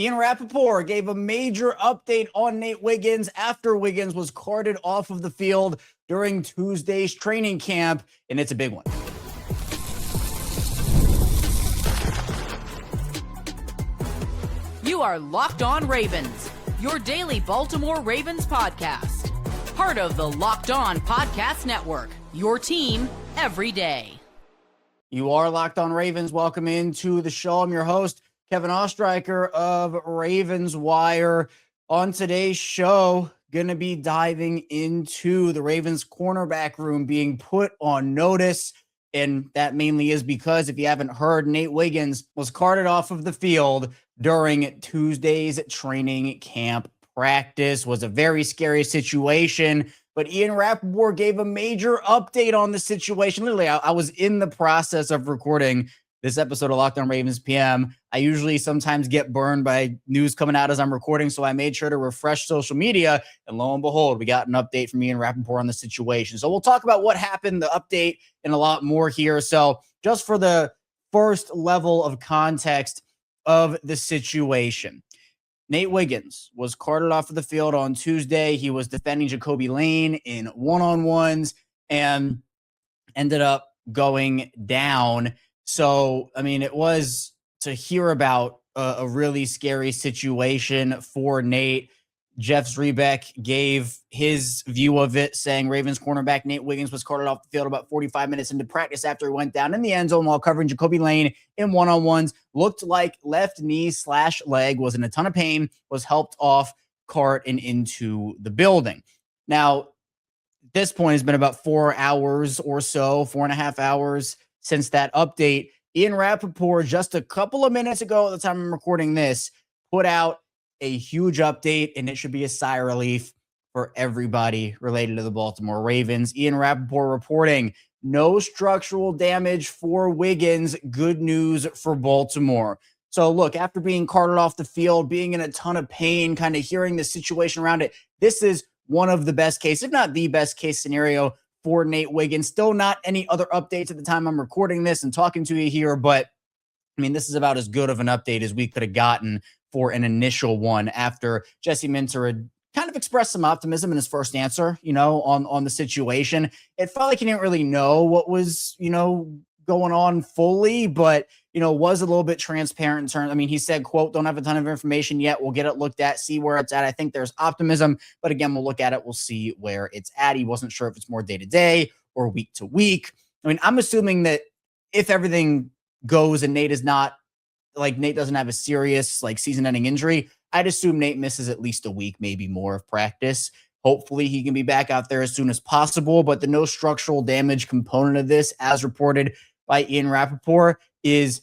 Ian Rapoport gave a major update on Nate Wiggins after Wiggins was carted off of the field during Tuesday's training camp, and it's a big one. You are Locked On Ravens, your daily Baltimore Ravens podcast. Part of the Locked On Podcast Network, your team every day. You are Locked On Ravens. Welcome into the show. I'm your host, Kevin Oestreicher of Ravens Wire. On today's show, going to be diving into the Ravens cornerback room being put on notice. And that mainly is because, if you haven't heard, Nate Wiggins was carted off of the field during Tuesday's training camp practice. Was a very scary situation. But Ian Rapoport gave a major update on the situation. Literally, I was in the process of recording this episode of Locked On Ravens PM. I usually sometimes get burned by news coming out as I'm recording, so I made sure to refresh social media, and lo and behold, we got an update from Ian Rapoport on the situation. So we'll talk about what happened, the update, and a lot more here. So just for the first level of context of the situation, Nate Wiggins was carted off of the field on Tuesday. He was defending Jacoby Lane in one-on-ones and ended up going down. So, I mean, it was to hear about a really scary situation for Nate. Jeff Zrebiec gave his view of it, saying Ravens cornerback Nate Wiggins was carted off the field about 45 minutes into practice after he went down in the end zone while covering Jacoby Lane in one-on-ones. Looked like left knee/leg, was in a ton of pain, was helped off cart and into the building. Now, at this point, it's been about 4 hours or so, 4.5 hours since that update. Ian Rapoport, just a couple of minutes ago at the time I'm recording this, put out a huge update, and it should be a sigh of relief for everybody related to the Baltimore Ravens. Ian Rapoport reporting no structural damage for Wiggins. Good news for Baltimore. So look, after being carted off the field, being in a ton of pain, kind of hearing the situation around it, this is one of the best case, if not the best case scenario for Nate Wiggins. Still not any other updates at the time I'm recording this and talking to you here, but I mean, this is about as good of an update as we could have gotten for an initial one after Jesse Minter had kind of expressed some optimism in his first answer, on the situation. It felt like he didn't really know what was, going on fully, but, was a little bit transparent in terms. I mean, he said, quote, "Don't have a ton of information yet. We'll get it looked at, see where it's at. I think there's optimism, but again, we'll look at it. We'll see where it's at." He wasn't sure if it's more day to day or week to week. I mean, I'm assuming that if everything goes and Nate doesn't have a serious season-ending injury, I'd assume Nate misses at least a week, maybe more of practice. Hopefully he can be back out there as soon as possible, but the no structural damage component of this, as reported by Ian Rapoport, is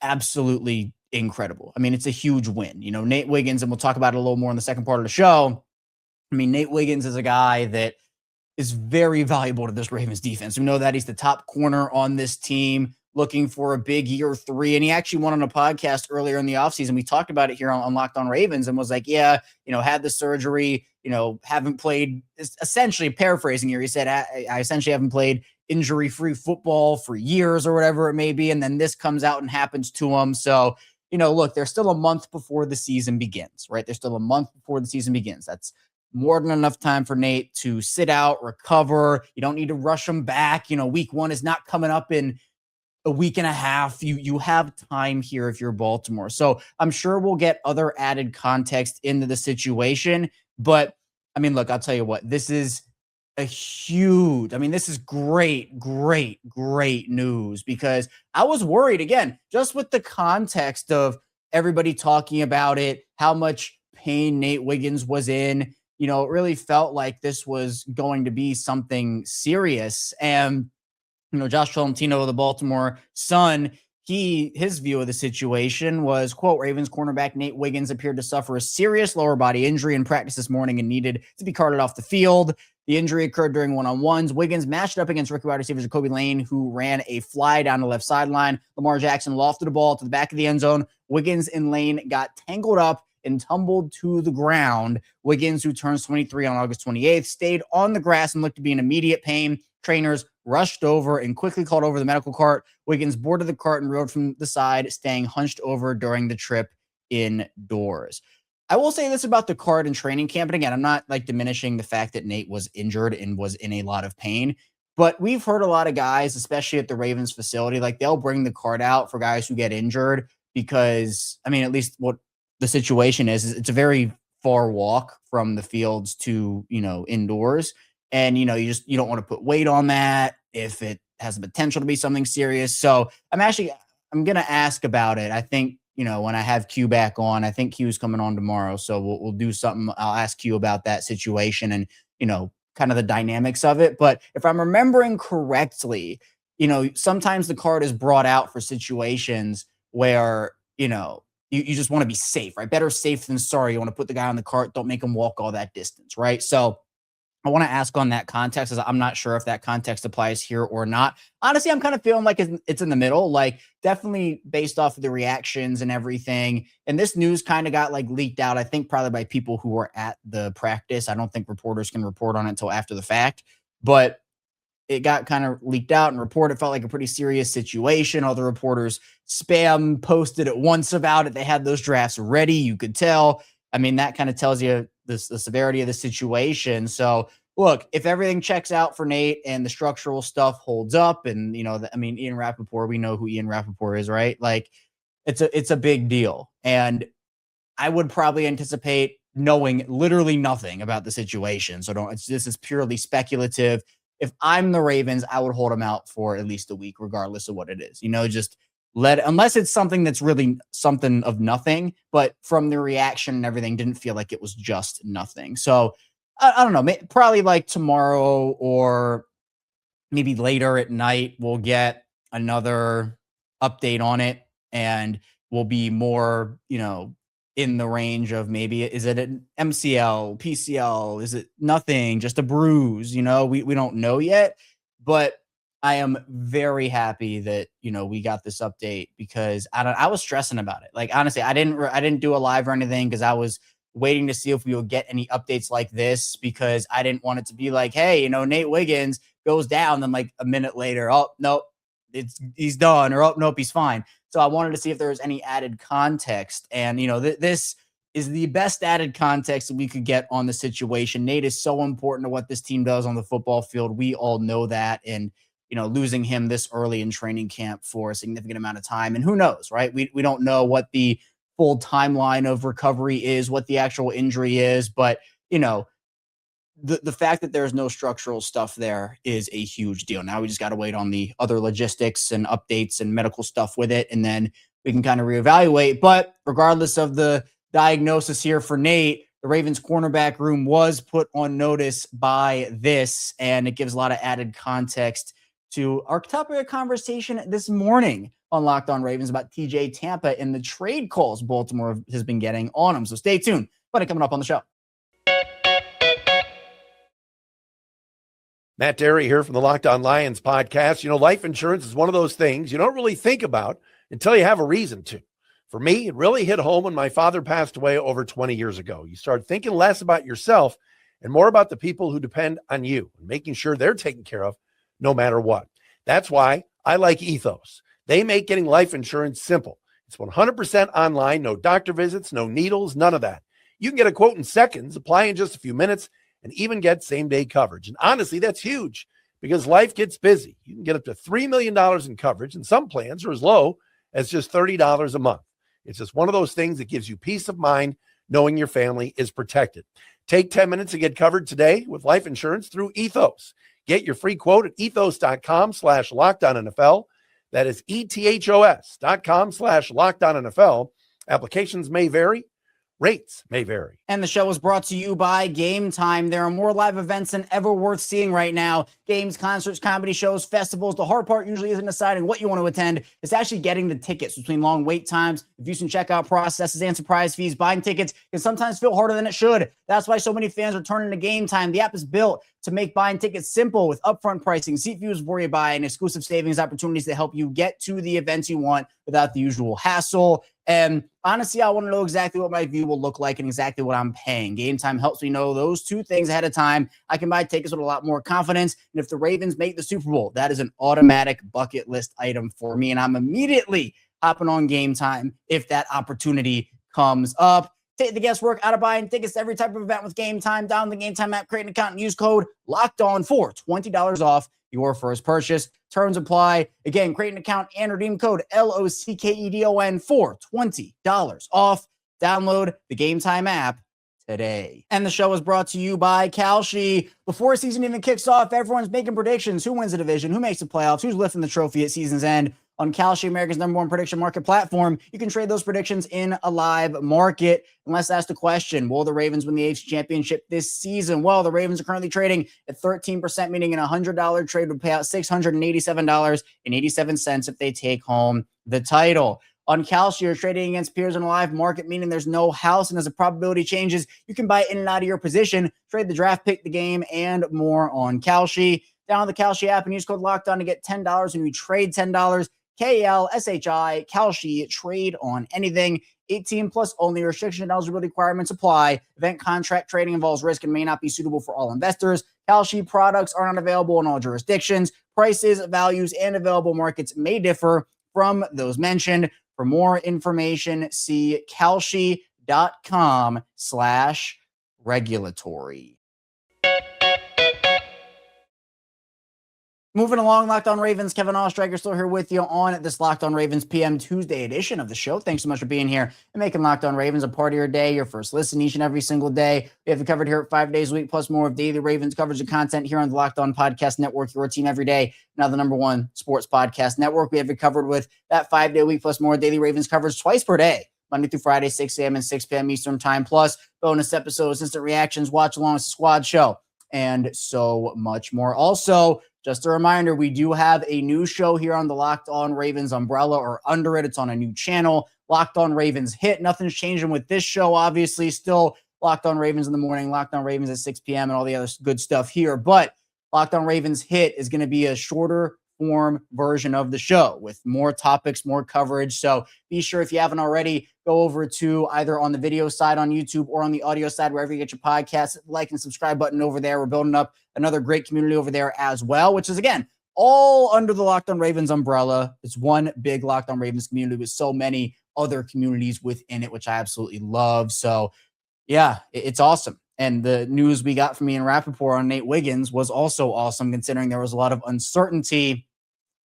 absolutely incredible. I mean, it's a huge win. Nate Wiggins, and we'll talk about it a little more in the second part of the show. I mean, Nate Wiggins is a guy that is very valuable to this Ravens defense. We know that he's the top corner on this team, looking for a big year 3. And he actually went on a podcast earlier in the offseason. We talked about it here on Locked On Ravens and was like, yeah, had the surgery, haven't played, essentially paraphrasing here. He said, I essentially haven't played injury-free football for years or whatever it may be. And then this comes out and happens to him. So, look, there's still a month before the season begins, right? There's still a month before the season begins. That's more than enough time for Nate to sit out, recover. You don't need to rush him back. Week 1 is not coming up in a week and a half. You have time here if you're Baltimore. So I'm sure we'll get other added context into the situation. But I mean, look, I'll tell you what, this is this is great news, because I was worried, again, just with the context of everybody talking about it, how much pain Nate Wiggins was in. It really felt like this was going to be something serious. And Josh Tolentino of the Baltimore Sun, his view of the situation was, quote, "Ravens cornerback Nate Wiggins appeared to suffer a serious lower body injury in practice this morning and needed to be carted off the field. The injury occurred during one-on-ones. Wiggins matched up against rookie wide receiver Jacoby Lane, who ran a fly down the left sideline. Lamar Jackson lofted the ball to the back of the end zone. Wiggins and Lane got tangled up and tumbled to the ground. Wiggins, who turns 23 on August 28th, stayed on the grass and looked to be in immediate pain. Trainers rushed over and quickly called over the medical cart. Wiggins boarded the cart and rode from the side, staying hunched over during the trip indoors. I will say this about the card in training camp. And again, I'm not like diminishing the fact that Nate was injured and was in a lot of pain, but we've heard a lot of guys, especially at the Ravens facility, like they'll bring the card out for guys who get injured because, I mean, at least what the situation is it's a very far walk from the fields to, indoors. And, you don't want to put weight on that if it has the potential to be something serious. So I'm going to ask about it. I think, when I have Q back on, I think Q's coming on tomorrow. So we'll do something. I'll ask Q about that situation and, kind of the dynamics of it. But if I'm remembering correctly, sometimes the card is brought out for situations where, you just want to be safe, right? Better safe than sorry. You want to put the guy on the cart. Don't make him walk all that distance, right? So I want to ask on that context, as I'm not sure if that context applies here or not. Honestly, I'm kind of feeling like it's in the middle, like definitely based off of the reactions and everything. And this news kind of got like leaked out, I think probably by people who were at the practice. I don't think reporters can report on it until after the fact, but it got kind of leaked out and reported. It felt like a pretty serious situation. All the reporters spam posted at once about it. They had those drafts ready. You could tell. I mean, that kind of tells you the severity of the situation. So look, if everything checks out for Nate and the structural stuff holds up and, Ian Rapoport, we know who Ian Rapoport is, right? Like it's a big deal. And I would probably anticipate knowing literally nothing about the situation. So this is purely speculative. If I'm the Ravens, I would hold him out for at least a week, regardless of what it is, just unless it's something that's really something of nothing, but from the reaction and everything, didn't feel like it was just nothing. So I don't know, probably like tomorrow or maybe later at night, we'll get another update on it and we'll be more, in the range of maybe, is it an MCL, PCL? Is it nothing, just a bruise? We don't know yet, but I am very happy that, we got this update because I was stressing about it. Like, honestly, I didn't do a live or anything because I was waiting to see if we would get any updates like this because I didn't want it to be like, hey, Nate Wiggins goes down. Then like a minute later, oh, nope, he's done, or oh, nope, he's fine. So I wanted to see if there was any added context. And, this is the best added context that we could get on the situation. Nate is so important to what this team does on the football field. We all know that. And, losing him this early in training camp for a significant amount of time. And who knows, right? We don't know what the full timeline of recovery is, what the actual injury is. But, the fact that there's no structural stuff there is a huge deal. Now we just got to wait on the other logistics and updates and medical stuff with it. And then we can kind of reevaluate. But regardless of the diagnosis here for Nate, the Ravens cornerback room was put on notice by this, and it gives a lot of added context to our topic of conversation this morning on Locked On Ravens about TJ Tampa and the trade calls Baltimore has been getting on him. So stay tuned. Plenty coming up on the show. Matt Derry here from the Locked On Lions podcast. Life insurance is one of those things you don't really think about until you have a reason to. For me, it really hit home when my father passed away over 20 years ago. You start thinking less about yourself and more about the people who depend on you and making sure they're taken care of no matter what. That's why I like Ethos. They make getting life insurance simple. It's 100% online, no doctor visits, no needles, none of that. You can get a quote in seconds, apply in just a few minutes, and even get same-day coverage. And honestly, that's huge because life gets busy. You can get up to $3 million in coverage, and some plans are as low as just $30 a month. It's just one of those things that gives you peace of mind knowing your family is protected. Take 10 minutes to get covered today with life insurance through Ethos. Get your free quote at ethos.com/LockedOnNFL. That is ethos.com/LockedOnNFL. Applications may vary. Rates may vary. And the show is brought to you by Gametime. There are more live events than ever worth seeing right now. Games, concerts, comedy shows, festivals. The hard part usually isn't deciding what you want to attend. It's actually getting the tickets. Between long wait times, confusing checkout processes, and surprise fees, buying tickets can sometimes feel harder than it should. That's why so many fans are turning to Gametime. The app is built to make buying tickets simple with upfront pricing, seat views before you buy, and exclusive savings opportunities that help you get to the events you want without the usual hassle. And honestly, I want to know exactly what my view will look like and exactly what I'm paying. Gametime helps me know those two things ahead of time. I can buy tickets with a lot more confidence. And if the Ravens make the Super Bowl, that is an automatic bucket list item for me. And I'm immediately hopping on Gametime if that opportunity comes up. Take the guesswork out of buying tickets to every type of event with Gametime. Download the Gametime app, create an account, and use code LOCKEDON for $20 off your first purchase. Terms apply. Again, create an account and redeem code LOCKEDON for $20 off. Download the Gametime app today. And the show is brought to you by KALSHI. Before a season even kicks off, everyone's making predictions. Who wins the division? Who makes the playoffs? Who's lifting the trophy at season's end? On KALSHI, America's #1 prediction market platform, you can trade those predictions in a live market. And let's ask the question, will the Ravens win the AFC Championship this season? Well, the Ravens are currently trading at 13%, meaning a $100 trade would pay out $687.87 if they take home the title. On KALSHI, you're trading against peers in a live market, meaning there's no house, and as the probability changes, you can buy in and out of your position, trade the draft pick, the game, and more on KALSHI. Download the KALSHI app and use code LOCKEDON to get $10 when you trade $10. KALSHI, KALSHI, trade on anything. 18 plus only. Restriction and eligibility requirements apply. Event contract trading involves risk and may not be suitable for all investors. KALSHI products are not available in all jurisdictions. Prices, values, and available markets may differ from those mentioned. For more information, see kalshi.com/regulatory. Moving along, Locked On Ravens, Kevin Oestreicher still here with you on this Locked On Ravens PM Tuesday edition of the show. Thanks so much for being here and making Locked On Ravens a part of your day, your first listen each and every single day. We have you covered here 5 days a week, plus more of daily Ravens coverage and content here on the Locked On Podcast Network, your team every day. Now the #1 sports podcast network. We have you covered with that 5-day week, plus more daily Ravens coverage twice per day, Monday through Friday, 6 a.m. and 6 p.m. Eastern time, plus bonus episodes, instant reactions, watch along with the squad show, and so much more. Also, just a reminder, we do have a new show here on the Locked On Ravens umbrella or under it. It's on a new channel, Locked On Ravens Hit. Nothing's changing with this show, obviously. Still Locked On Ravens in the morning, Locked On Ravens at 6 p.m. and all the other good stuff here. But Locked On Ravens Hit is going to be a shorter form version of the show with more topics, more coverage. So be sure, if you haven't already, go over to either on the video side on YouTube or on the audio side, wherever you get your podcasts, like and subscribe button over there. We're building up another great community over there as well, which is, again, all under the Locked On Ravens umbrella. It's one big Locked On Ravens community with so many other communities within it, which I absolutely love. So yeah, it's awesome. And the news we got from Ian Rapoport on Nate Wiggins was also awesome, considering there was a lot of uncertainty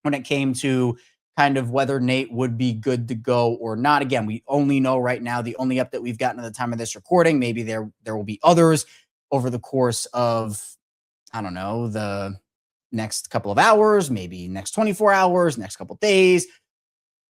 when it came to kind of whether Nate would be good to go or not. Again, we only know right now, the only update we've gotten at the time of this recording. Maybe there will be others over the course of, I don't know, the next couple of hours, maybe next 24 hours, next couple of days,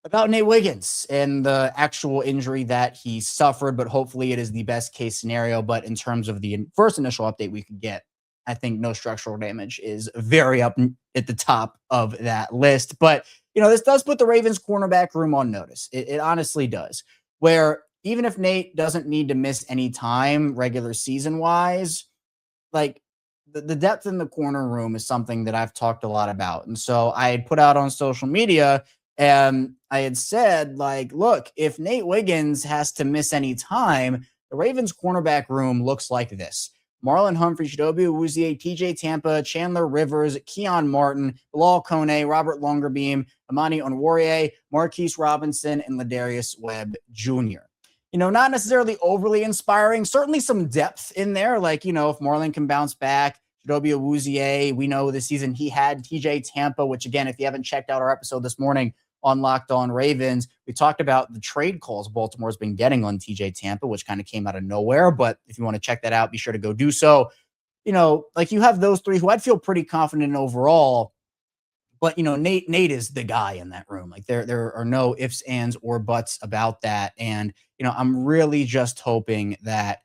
about Nate Wiggins and the actual injury that he suffered. But hopefully it is the best case scenario. But in terms of the first initial update we could get, I think no structural damage is very up at the top of that list. But, you know, this does put the Ravens cornerback room on notice. It honestly does, where even if Nate doesn't need to miss any time regular season wise, like the depth in the corner room is something that I've talked a lot about. And so I had put out on social media and I had said, like, look, if Nate Wiggins has to miss any time, the Ravens cornerback room looks like this: Marlon, Humphrey, Chidobe Awuzie, TJ Tampa, Chandler Rivers, Keon Martin, Bilal Kone, Robert Longerbeam, Amani Onwariye, Marquise Robinson, and Ladarius Webb Jr. You know, not necessarily overly inspiring, certainly some depth in there. Like, you know, if Marlon can bounce back, Chidobe Awuzie, we know this season he had TJ Tampa, which, again, if you haven't checked out our episode this morning on Locked On Ravens, we talked about the trade calls Baltimore's been getting on TJ Tampa, which kind of came out of nowhere. But if you want to check that out, be sure to go do so. You know, like, you have those three who I'd feel pretty confident in overall. But, you know, Nate is the guy in that room. Like, there are no ifs, ands, or buts about that. And, you know, I'm really just hoping that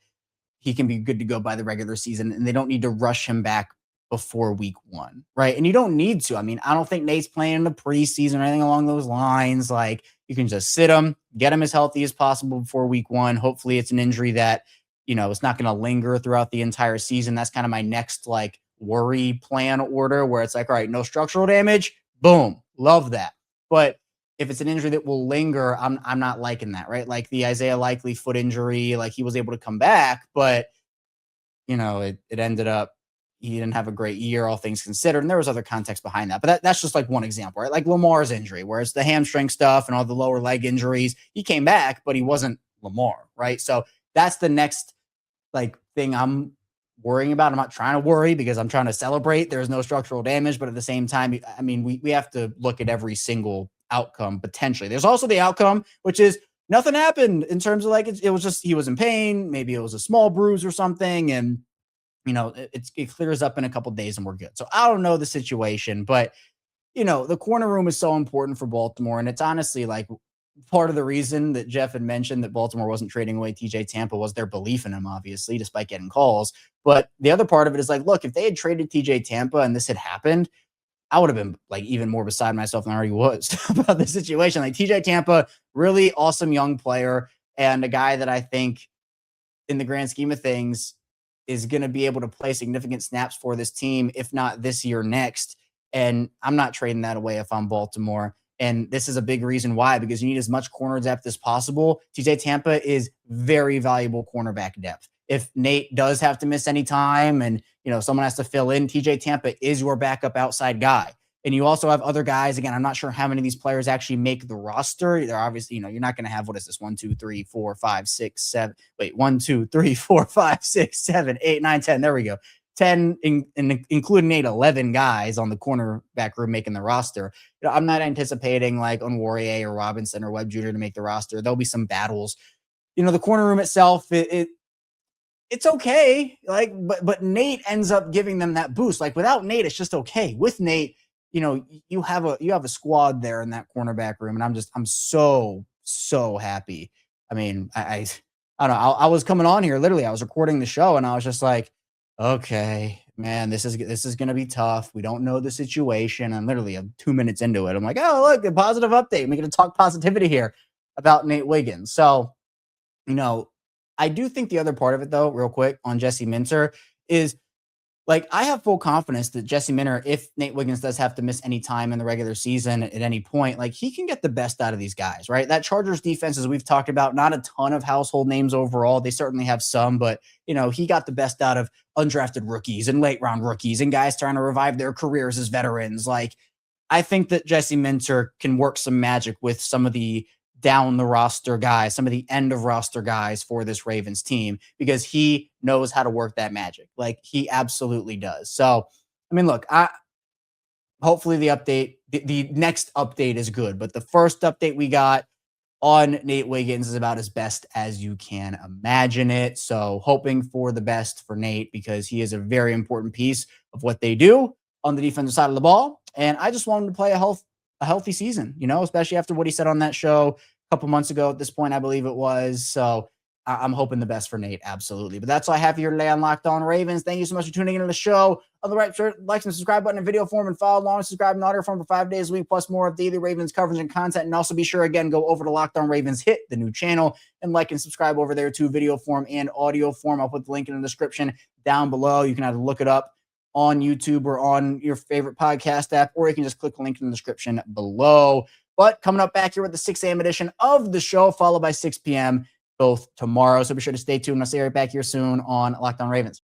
he can be good to go by the regular season and they don't need to rush him back before week 1, right? And you don't need to. I mean, I don't think Nate's playing in the preseason or anything along those lines. Like, you can just sit him, get him as healthy as possible before week 1. Hopefully it's an injury that, you know, it's not going to linger throughout the entire season. That's kind of my next, like, worry plan order, where it's like, all right, no structural damage. Boom. Love that. But if it's an injury that will linger, I'm not liking that, right? Like the Isaiah Likely foot injury, like, he was able to come back, but, you know, it ended up, he didn't have a great year, all things considered. And there was other context behind that. But that's just like one example, right? Like Lamar's injury, where it's the hamstring stuff and all the lower leg injuries. He came back, but he wasn't Lamar, right? So that's the next thing I'm worrying about. I'm not trying to worry because I'm trying to celebrate. There's no structural damage, but at the same time, I mean, we have to look at every single outcome potentially. There's also the outcome, which is nothing happened in terms of it was just he was in pain. Maybe it was a small bruise or something, and it clears up in a couple days and we're good. So I don't know the situation, but the corner room is so important for Baltimore, and it's honestly part of the reason that Jeff had mentioned that Baltimore wasn't trading away TJ Tampa was their belief in him, obviously, despite getting calls. But the other part of it is look, if they had traded TJ Tampa and this had happened, I would have been even more beside myself than I already was about the situation. TJ Tampa, really awesome young player, and a guy that I think in the grand scheme of things is going to be able to play significant snaps for this team, if not this year, next. And I'm not trading that away if I'm Baltimore. And this is a big reason why, because you need as much corner depth as possible. TJ Tampa is very valuable cornerback depth. If Nate does have to miss any time and, someone has to fill in, TJ Tampa is your backup outside guy. And you also have other guys. Again, I'm not sure how many of these players actually make the roster. They're obviously, you're not going to have, what is this? 1, 2, 3, 4, 5, 6, 7. Wait, 1, 2, 3, 4, 5, 6, 7, 8, 9, 10. There we go. 10, including Nate, 11 guys on the cornerback room making the roster. I'm not anticipating Onwariye or Robinson or Webb Jr. to make the roster. There'll be some battles. The corner room itself, it's okay. But Nate ends up giving them that boost. Without Nate, it's just okay. With Nate, you have a squad there in that cornerback room, and I'm so happy. I mean, I don't know. I was coming on here, literally, I was recording the show, and I was just okay, man, this is going to be tough. We don't know the situation. And literally, I'm 2 minutes into it. I'm oh, look, a positive update. We're going to talk positivity here about Nate Wiggins. So, I do think the other part of it, though, real quick on Jesse Minter is I have full confidence that Jesse Minter, if Nate Wiggins does have to miss any time in the regular season at any point, he can get the best out of these guys, right? That Chargers defense, as we've talked about, not a ton of household names overall. They certainly have some, but, he got the best out of undrafted rookies and late round rookies and guys trying to revive their careers as veterans. I think that Jesse Minter can work some magic with some of the down the roster guys, some of the end of roster guys for this Ravens team, because he knows how to work that magic. He absolutely does. So, I mean, look, hopefully the next update is good, but the first update we got on Nate Wiggins is about as best as you can imagine it. So hoping for the best for Nate, because he is a very important piece of what they do on the defensive side of the ball. And I just want him to play a healthy season, especially after what he said on that show a couple months ago at this point, I believe it was. So I'm hoping the best for Nate. Absolutely. But that's all I have here today on Locked On Ravens. Thank you so much for tuning into the show. On the right, sure, like and subscribe button in video form, and follow along and subscribe in audio form for 5 days a week, plus more of daily Ravens coverage and content. And also be sure, again, go over to Locked On Ravens, hit the new channel, and like and subscribe over there to video form and audio form. I'll put the link in the description down below. You can either look it up on YouTube or on your favorite podcast app, or you can just click the link in the description below. But coming up back here with the 6 a.m. edition of the show, followed by 6 p.m. both tomorrow. So be sure to stay tuned. I'll see you right back here soon on Locked On Ravens.